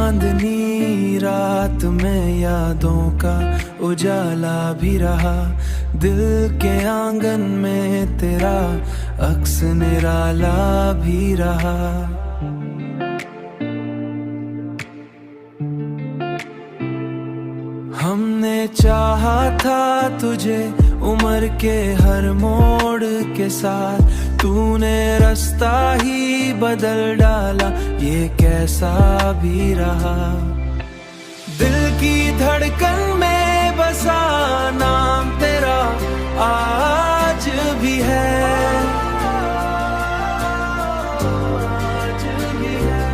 चांदनी रात में यादों का उजाला भी रहा, दिल के आंगन में तेरा अक्स निराला भी रहा। हमने चाहा था तुझे उम्र के हर मोड़ के साथ, तूने रास्ता ही बदल डाला, ये कैसा भी रहा। दिल की धड़कन में बसा नाम तेरा आज भी है, आज भी है।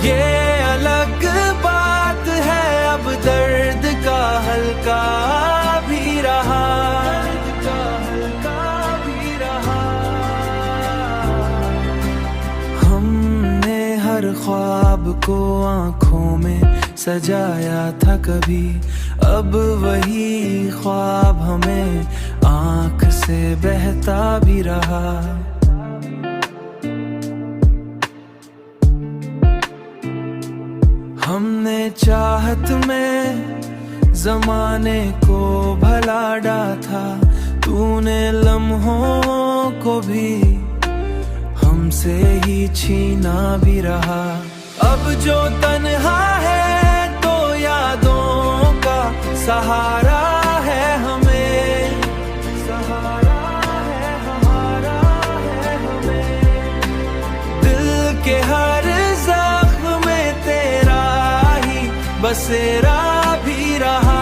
ये अलग बात है, अब दर्द का हल्का भी रहा, दर्द का हल्का भी रहा। हमने हर ख्वाब को आँखों में सजाया था कभी, अब वही ख्वाब हमें आँख से बहता भी रहा। हमने चाहत में जमाने को भला डाहा, तूने लम्हों को भी हमसे ही छीना भी रहा। अब जो तन्हा है तो यादों का सहारा है हमें, सहारा है हमारा है हमें। दिल के हर जख्म में तेरा ही बसेरा भी रहा,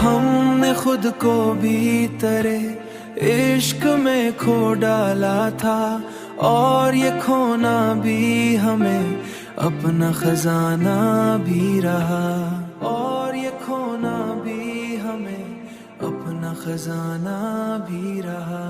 हमने खुद को भी तेरे इश्क में खो डाला था, और ये खोना भी हमें अपना खजाना भी रहा, और ये खोना भी हमें अपना खजाना भी रहा।